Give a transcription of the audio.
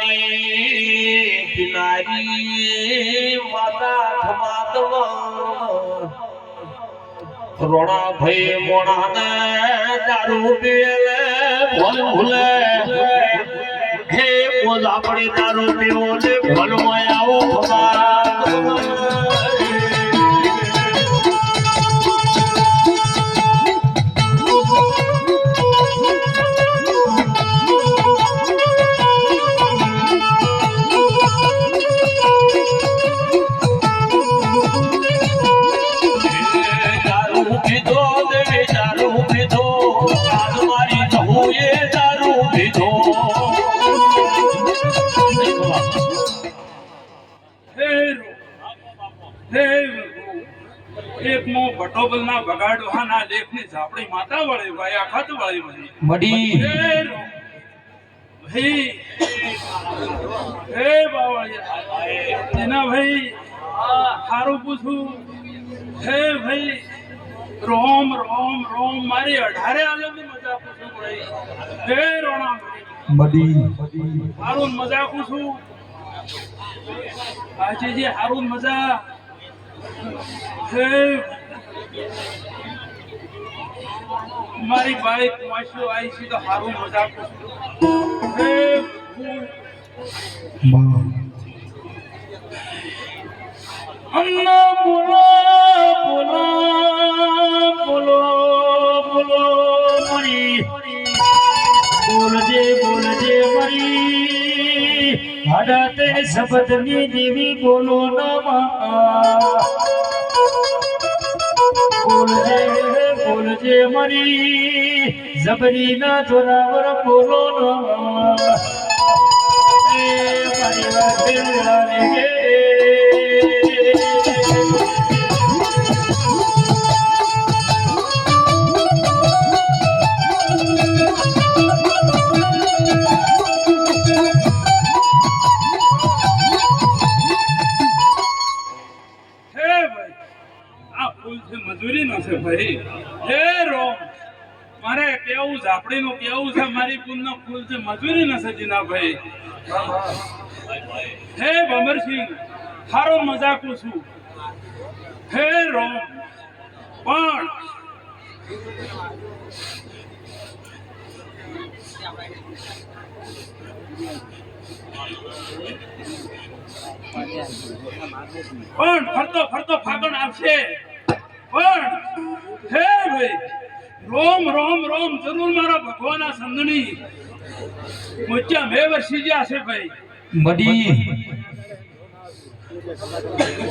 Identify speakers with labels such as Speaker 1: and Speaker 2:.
Speaker 1: મધુરપિયાલાની કિનારી માતા ખમાતવ રોણા ભાઈ મોણાને દારૂ પીલે ભોલ ભૂલે હે બોલા પડી દારૂ પીવો ને ભોલમાં આવો
Speaker 2: ભટોબલ ના બગાડવા ના લેખ ની ઝાપડી માતા વાળી ભાઈ આખાત વાળી
Speaker 1: મડી
Speaker 2: ભાઈ હે બાવળિયા એના ભાઈ હારું પૂછું હે ભાઈ રોમ રોમ રોમ મારી 18 આલમ ની મજા પૂછું ભાઈ હે રોણા
Speaker 1: મડી
Speaker 2: હારું મજા પૂછું આજે જે હારું મજા હે મારી બાઈક માશો આવી છે તો હારું મજાક હે અન્ના બોલો બોલો બોલો બોલો મરી બોલજે મરી હાડા તે શબ્દની દેવી બોલો ના બોલજે મરી જબરી ના જોરાવર બોલો એ મારી વાત રે મજૂરી નો છે ભાઈ હે રોમ મારે કેવું ઝાપડી નું કેવું છે મારી પુન નો ફૂલ છે મજૂરી ન છે જીના ભાઈ હે ભમરસિંહ હારો મજાકું છું હે રોમ પણ ફરતો ફાગણ આવશે પણ હે ભાઈ રોમ રોમ રોમ જરૂર મારા ભગવાના સંદણી મોચ્યા મે વર્ષી ગયા છે ભાઈ
Speaker 1: મડી